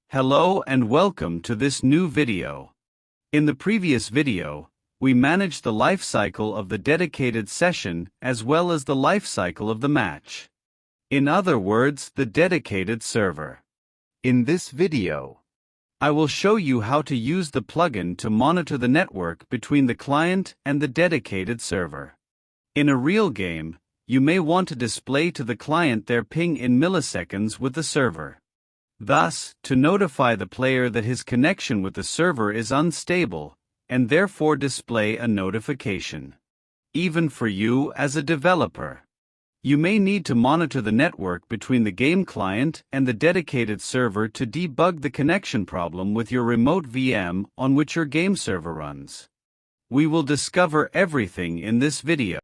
Hello and welcome to this new video. In the previous video, we managed the life cycle of the dedicated session as well as the life cycle of the match. In other words, the dedicated server. In this video, I will show you how to use the plugin to monitor the network between the client and the dedicated server. In a real game, you may want to display to the client their ping in milliseconds with the server. Thus, to notify the player that his connection with the server is unstable, and therefore display a notification. Even for you as a developer, you may need to monitor the network between the game client and the dedicated server to debug the connection problem with your remote VM on which your game server runs. We will discover everything in this video.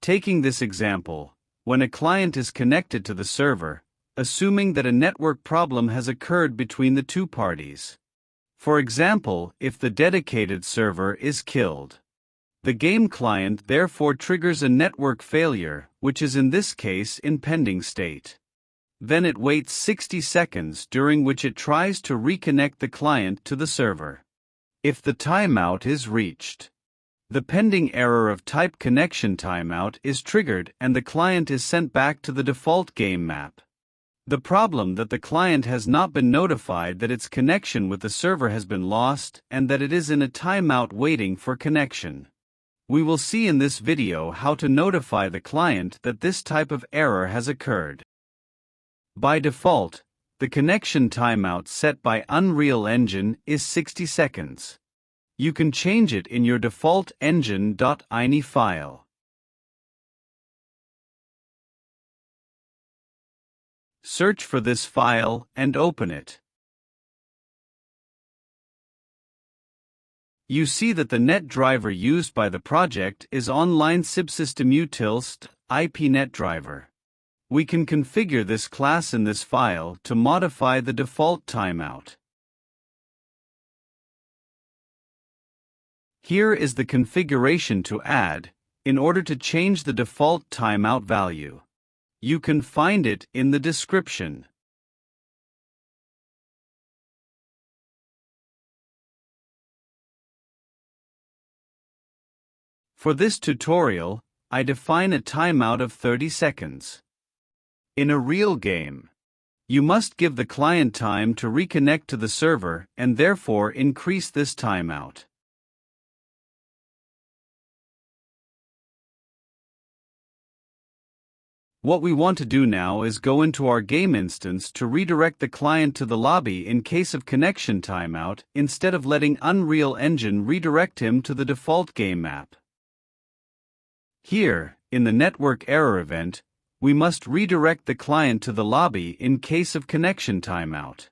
Taking this example, when a client is connected to the server, assuming that a network problem has occurred between the two parties. For example, if the dedicated server is killed, the game client therefore triggers a network failure, which is in this case in pending state. Then it waits 60 seconds during which it tries to reconnect the client to the server. If the timeout is reached, the pending error of type connection timeout is triggered and the client is sent back to the default game map. The problem that the client has not been notified that its connection with the server has been lost and that it is in a timeout waiting for connection. We will see in this video how to notify the client that this type of error has occurred. By default, the connection timeout set by Unreal Engine is 60 seconds. You can change it in your default engine.ini file. Search for this file and open it. You see that the net driver used by the project is online subsystem IPNet driver. We can configure this class in this file to modify the default timeout. Here is the configuration to add in order to change the default timeout value. You can find it in the description. For this tutorial, I define a timeout of 30 seconds. In a real game, you must give the client time to reconnect to the server and therefore increase this timeout. What we want to do now is go into our game instance to redirect the client to the lobby in case of connection timeout instead of letting Unreal Engine redirect him to the default game map. Here, in the network error event, we must redirect the client to the lobby in case of connection timeout.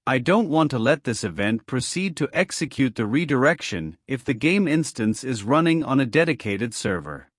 I don't want to let this event proceed to execute the redirection if the game instance is running on a dedicated server.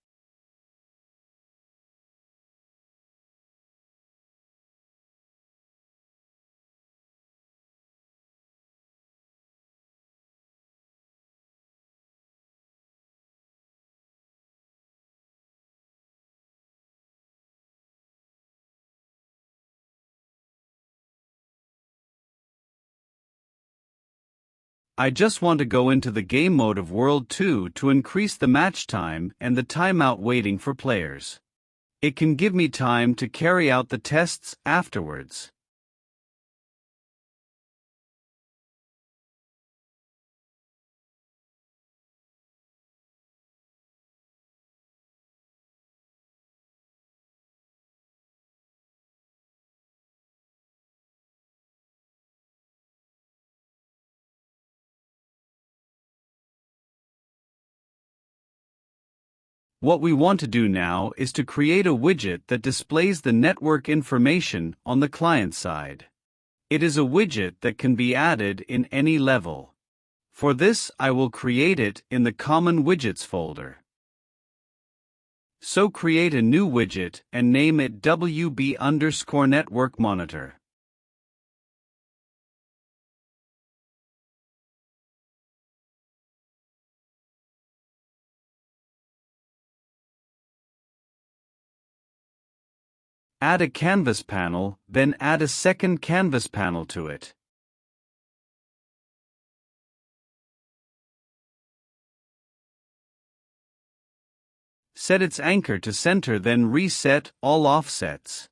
I just want to go into the game mode of World 2 to increase the match time and the timeout waiting for players. It can give me time to carry out the tests afterwards. What we want to do now is to create a widget that displays the network information on the client side. It is a widget that can be added in any level. For this, I will create it in the Common Widgets folder. So create a new widget and name it WB_network monitor. Add a canvas panel, then add a second canvas panel to it. Set its anchor to center, then reset all offsets.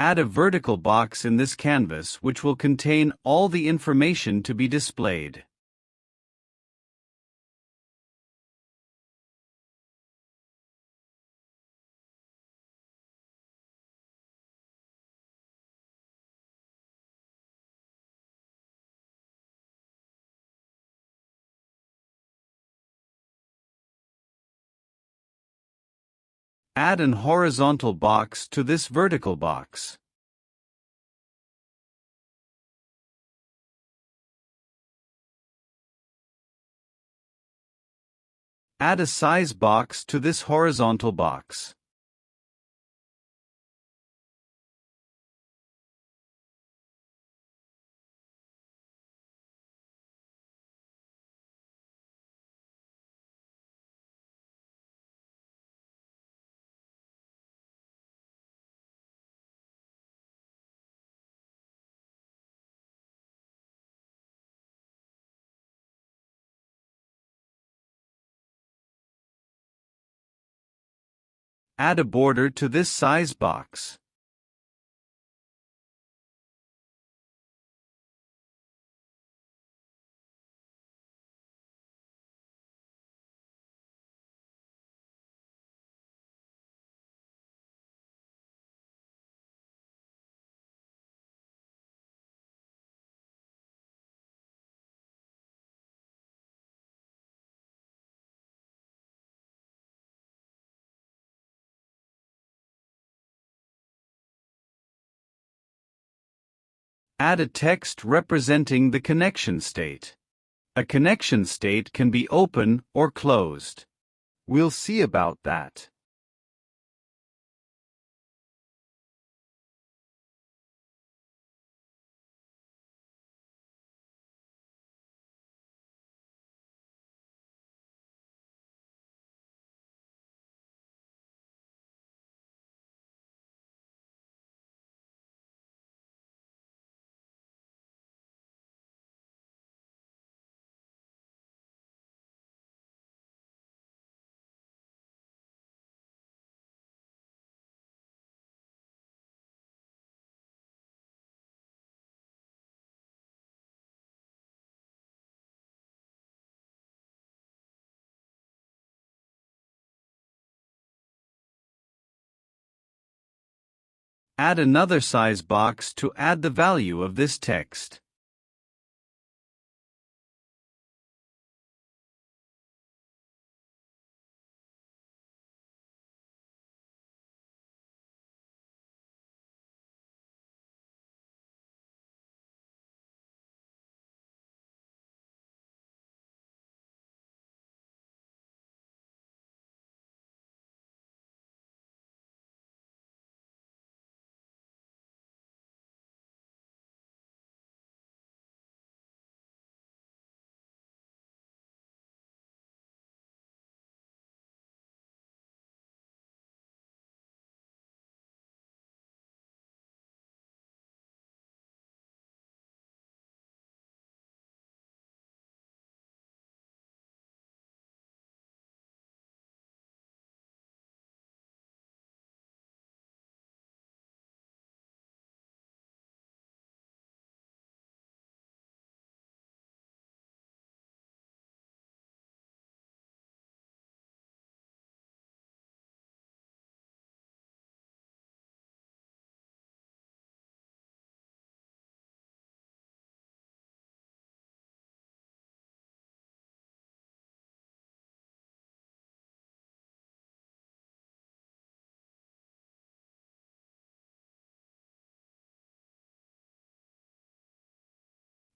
Add a vertical box in this canvas which will contain all the information to be displayed. Add an horizontal box to this vertical box. Add a size box to this horizontal box. Add a border to this size box. Add a text representing the connection state. A connection state can be open or closed. We'll see about that. Add another size box to add the value of this text.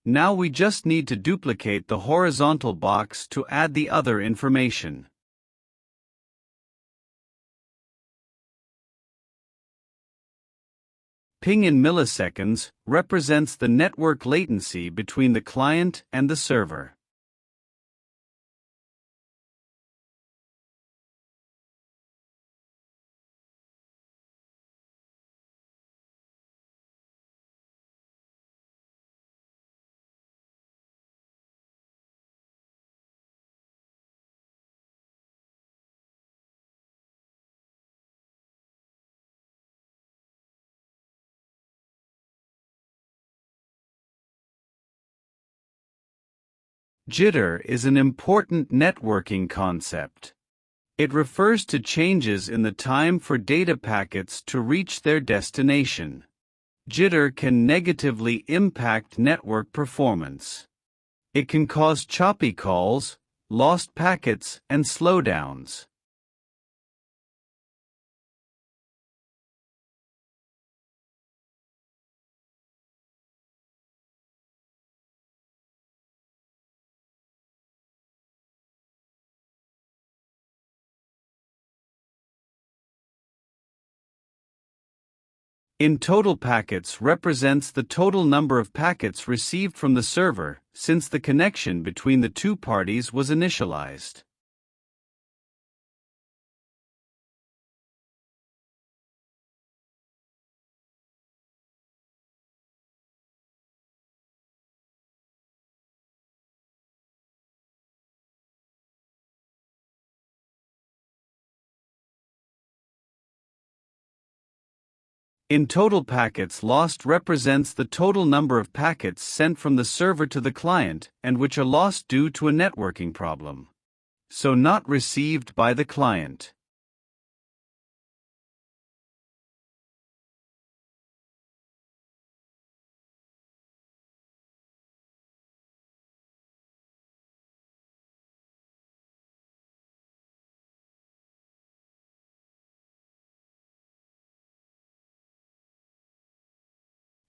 Now we just need to duplicate the horizontal box to add the other information. Ping in milliseconds represents the network latency between the client and the server. Jitter is an important networking concept. It refers to changes in the time for data packets to reach their destination. Jitter can negatively impact network performance. It can cause choppy calls, lost packets, and slowdowns. In total packets represents the total number of packets received from the server since the connection between the two parties was initialized. In total packets lost represents the total number of packets sent from the server to the client and which are lost due to a networking problem. So not received by the client.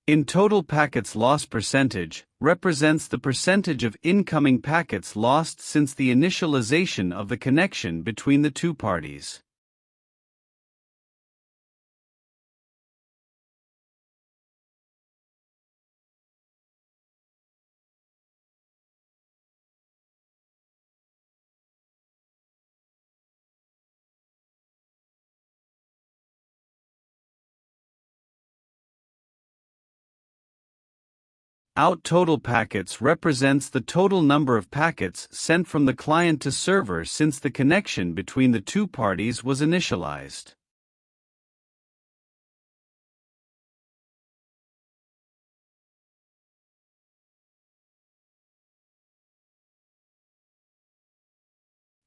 In total packets lost percentage represents the percentage of incoming packets lost since the initialization of the connection between the two parties. Out total packets represents the total number of packets sent from the client to server since the connection between the two parties was initialized.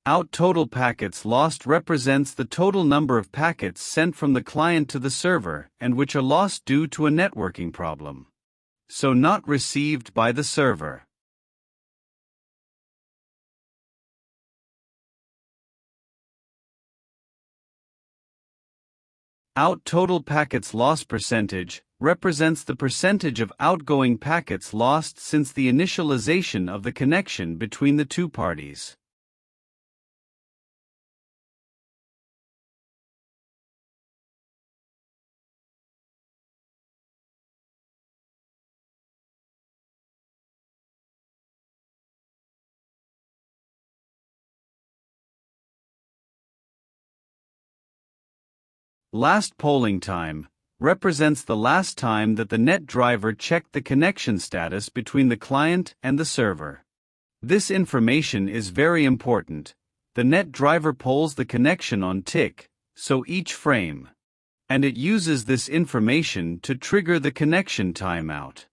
Out total packets lost represents the total number of packets sent from the client to the server and which are lost due to a networking problem. So not received by the server. Out total packets lost percentage represents the percentage of outgoing packets lost since the initialization of the connection between the two parties. Last polling time represents the last time that the net driver checked the connection status between the client and the server. This information is very important. The net driver polls the connection on tick, so each frame, and it uses this information to trigger the connection timeout.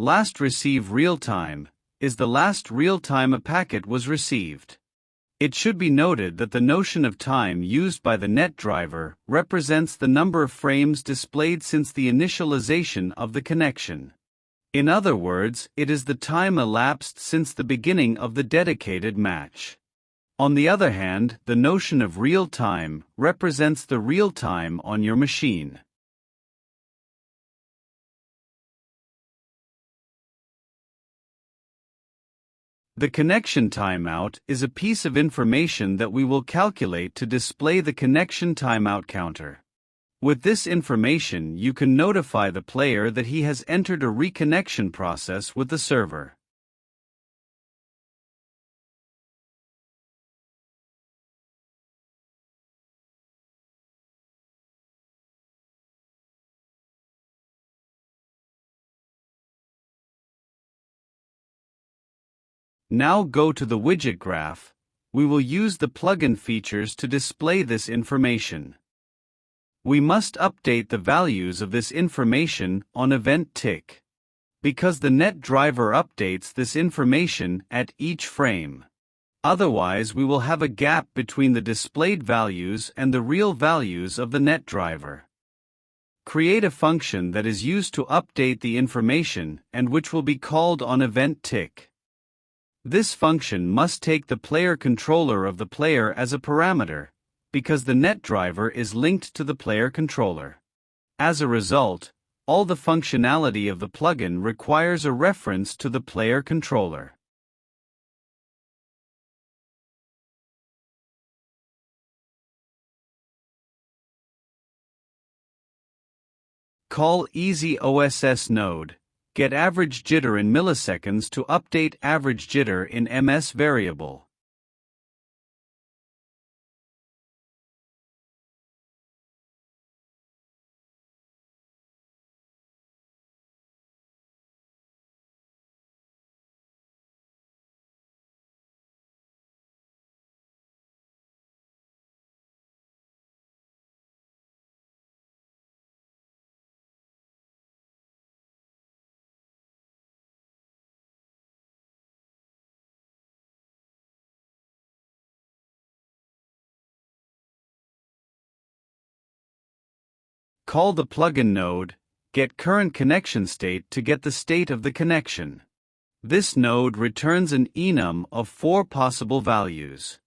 Last receive real-time is the last real-time a packet was received. It should be noted that the notion of time used by the net driver represents the number of frames displayed since the initialization of the connection. In other words, it is the time elapsed since the beginning of the dedicated match. On the other hand, the notion of real time represents the real time on your machine. The connection timeout is a piece of information that we will calculate to display the connection timeout counter. With this information, you can notify the player that he has entered a reconnection process with the server. Now go to the widget graph. We will use the plugin features to display this information. We must update the values of this information on event tick, because the net driver updates this information at each frame. Otherwise, we will have a gap between the displayed values and the real values of the net driver. Create a function that is used to update the information and which will be called on event tick. This function must take the player controller of the player as a parameter, because the net driver is linked to the player controller. As a result, all the functionality of the plugin requires a reference to the player controller. Call Easy OSS node. Get average jitter in milliseconds to update average jitter in ms variable. Call the plugin node, get current connection state to get the state of the connection. This node returns an enum of 4 possible values.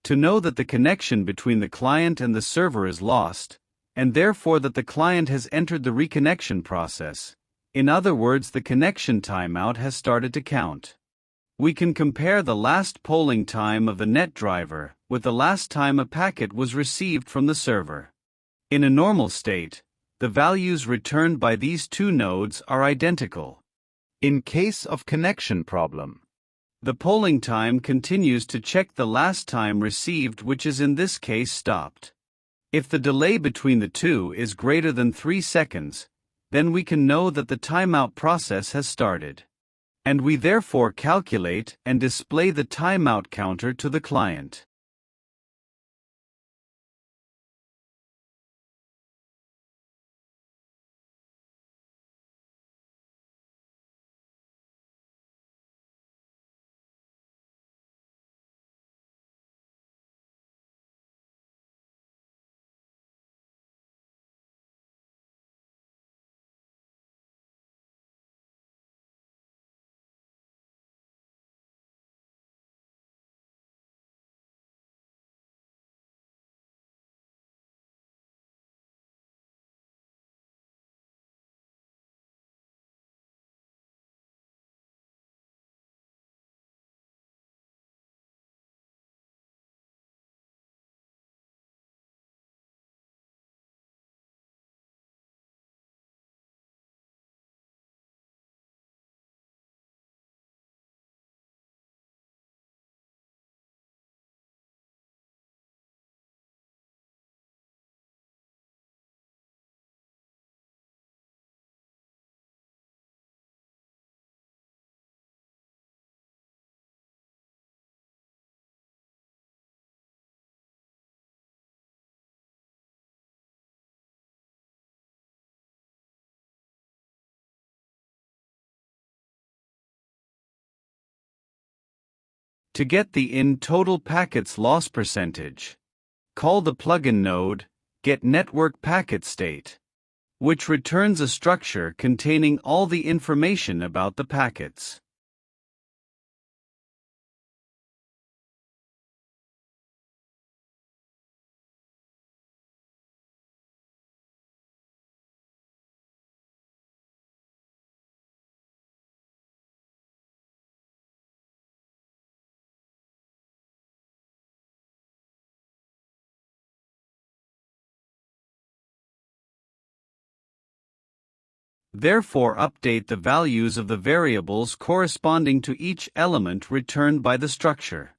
To know that the connection between the client and the server is lost, and therefore that the client has entered the reconnection process, in other words, the connection timeout has started to count. We can compare the last polling time of the net driver with the last time a packet was received from the server. In a normal state, the values returned by these two nodes are identical. In case of connection problem, the polling time continues to check the last time received, which is in this case stopped. If the delay between the two is greater than 3 seconds, then we can know that the timeout process has started. And we therefore calculate and display the timeout counter to the client. To get the in total packets loss percentage, call the plugin node getNetworkPacketState, which returns a structure containing all the information about the packets. Therefore, update the values of the variables corresponding to each element returned by the structure.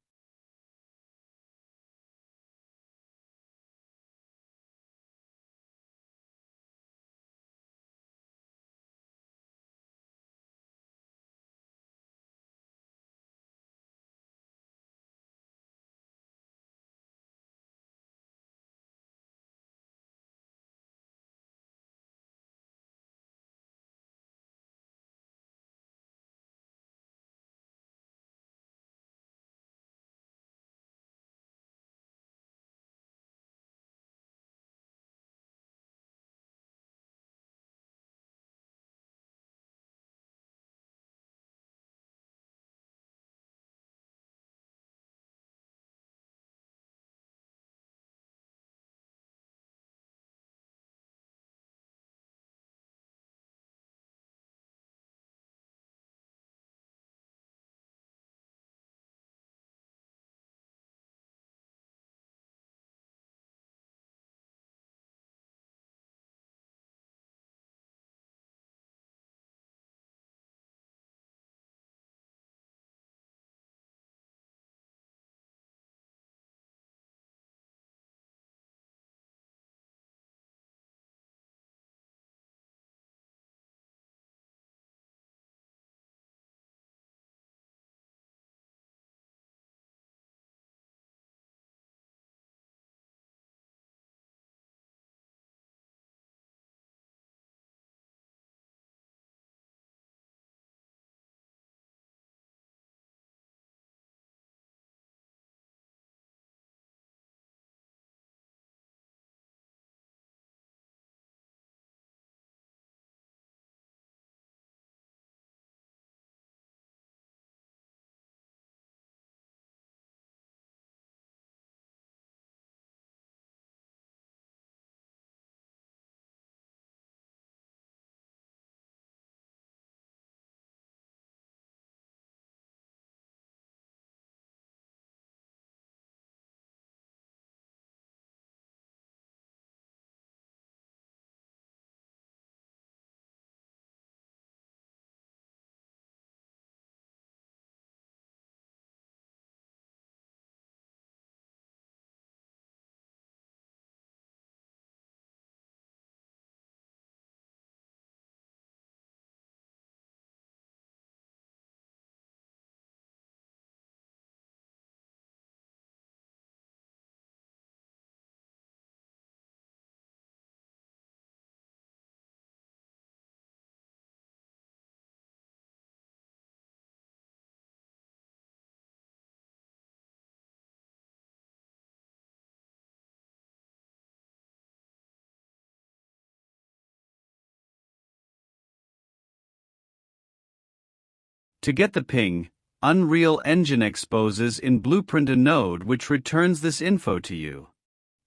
To get the ping, Unreal Engine exposes in Blueprint a node which returns this info to you.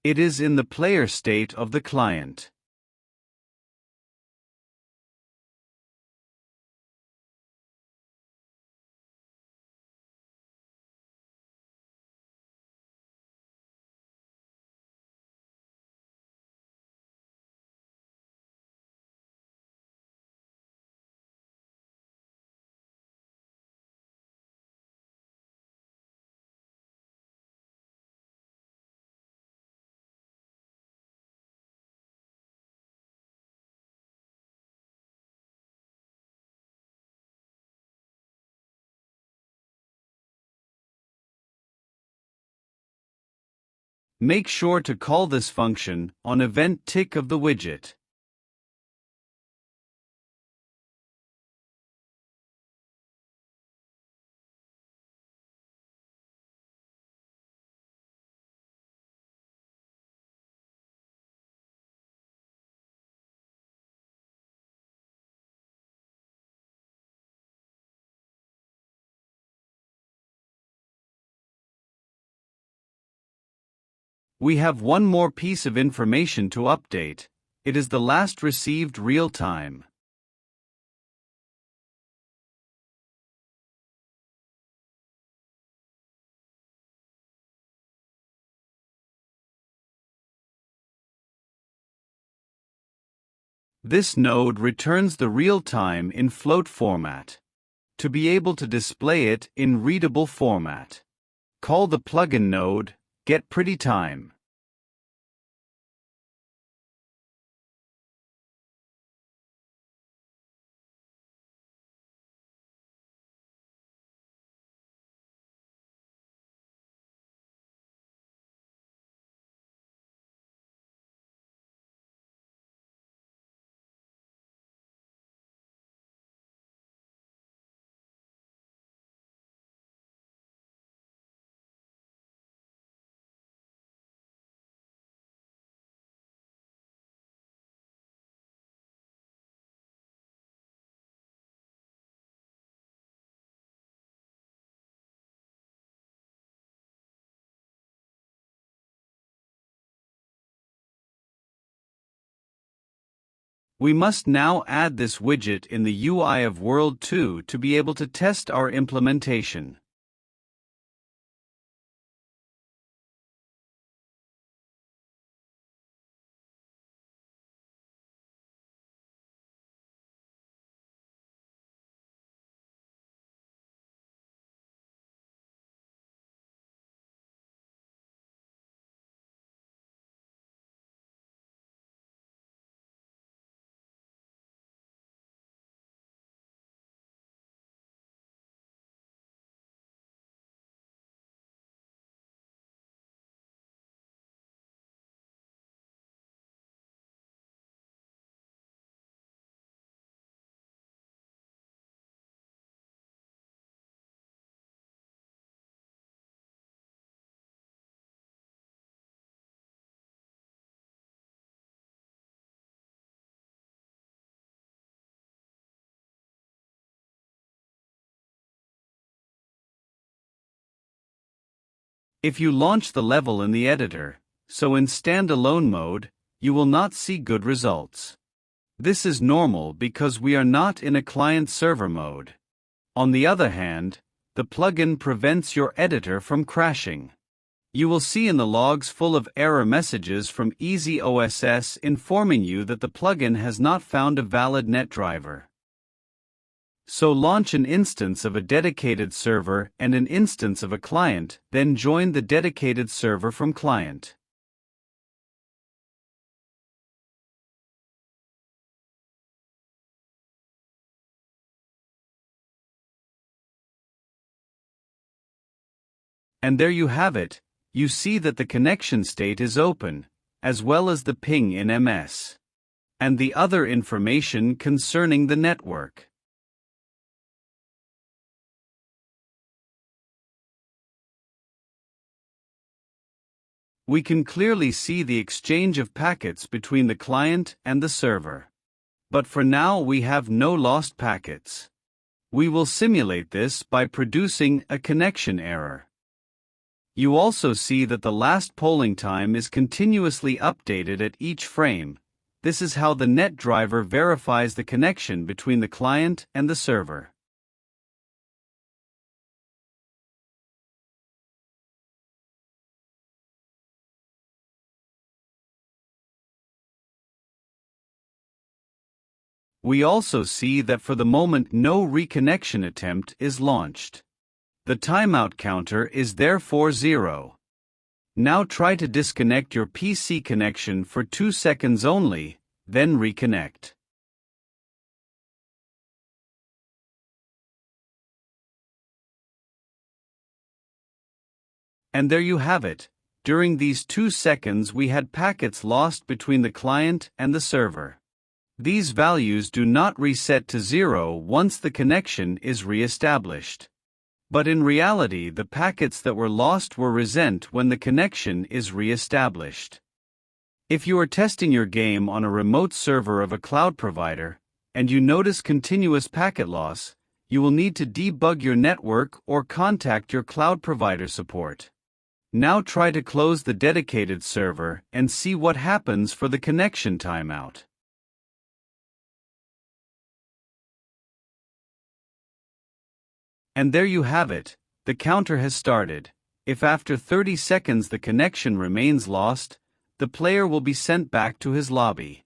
It is in the player state of the client. Make sure to call this function on event tick of the widget. We have one more piece of information to update. It is the last received real time. This node returns the real time in float format. To be able to display it in readable format, call the plugin node getPrettyTime. We must now add this widget in the UI of World 2 to be able to test our implementation. If you launch the level in the editor, so in standalone mode, you will not see good results. This is normal because we are not in a client-server mode. On the other hand, the plugin prevents your editor from crashing. You will see in the logs full of error messages from Easy OSS informing you that the plugin has not found a valid NetDriver. So launch an instance of a dedicated server and an instance of a client, then join the dedicated server from client. And there you have it. You see that the connection state is open, as well as the ping in MS, and the other information concerning the network. We can clearly see the exchange of packets between the client and the server. But for now we have no lost packets. We will simulate this by producing a connection error. You also see that the last polling time is continuously updated at each frame. This is how the NetDriver verifies the connection between the client and the server. We also see that for the moment no reconnection attempt is launched. The timeout counter is therefore 0. Now try to disconnect your PC connection for 2 seconds only, then reconnect. And there you have it. During these 2 seconds we had packets lost between the client and the server. These values do not reset to 0 once the connection is re-established. But in reality the packets that were lost were resent when the connection is re-established. If you are testing your game on a remote server of a cloud provider, and you notice continuous packet loss, you will need to debug your network or contact your cloud provider support. Now try to close the dedicated server and see what happens for the connection timeout. And there you have it, the counter has started. If after 30 seconds the connection remains lost, the player will be sent back to his lobby.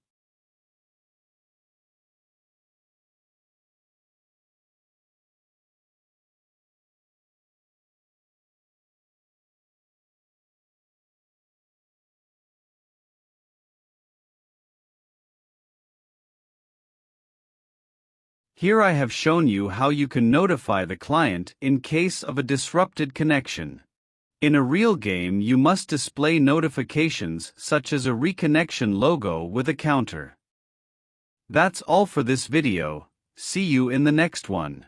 Here I have shown you how you can notify the client in case of a disrupted connection. In a real game, you must display notifications such as a reconnection logo with a counter. That's all for this video. See you in the next one.